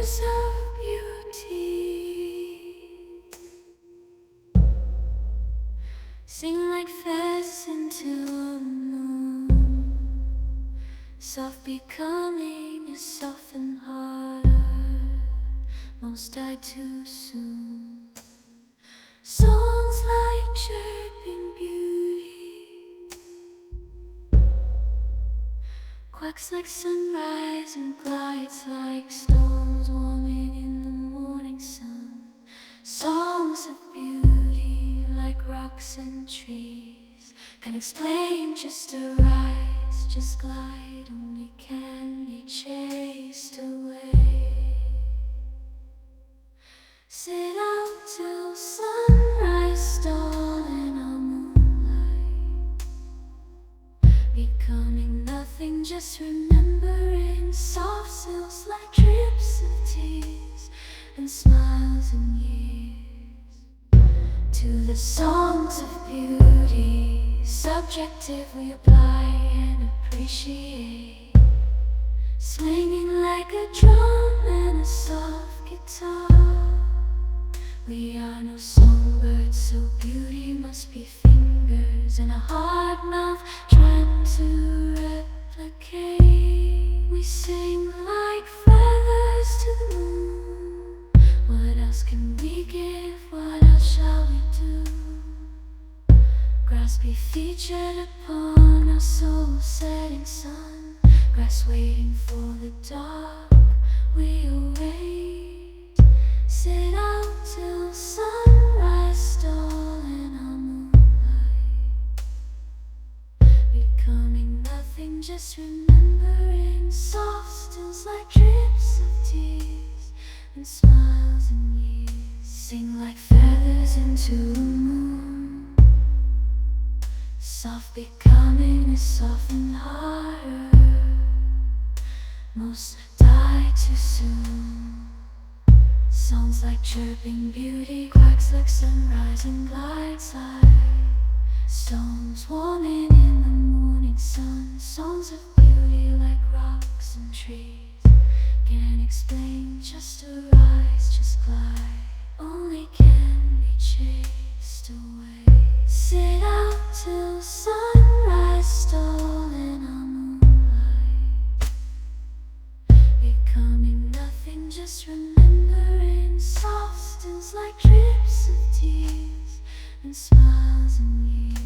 feathers of beauty. Sing like feathers into a moon. Soft becoming a softened heart. Most die too soon. Songs like chirping beauty. Quacks like sunrise and glides like stones warming in the morning sun. Songs of beauty like rocks and trees. Can explain, just arise, just glide, only can be chased away. Sit out till sunrise, dawn in our moonlight. Becoming nothing, just remembering soft silks like drips of tears and smiles and years. To the songs of beauty, subjective we apply and appreciate. Swinging like a drum and a soft guitar. We are no songbirds, so beauty must be fingers and a hard mouth trying to replicate. We sing like feathers to the moon. What else can we give? What else shall we do? Grass be featured upon our soul-setting sun. Grass waiting for the dark, we await. Sit out till sunrise, stall in our moonlight. Becoming nothing, just remembering soft stills like drips of tears and smiles and years. Sing like feathers into the moon. Soft becoming a softened heart. Most die too soon. Songs like chirping beauty, quacks like sunrise and glides like stones warming in the morning sun. Songs of beauty like rocks and trees. Can't explain, just arise, just glide, only can be chased away. Sit out till sunrise, stall in our moonlight. Becoming nothing, just remembering soft stills like drips of tears and smiles and years.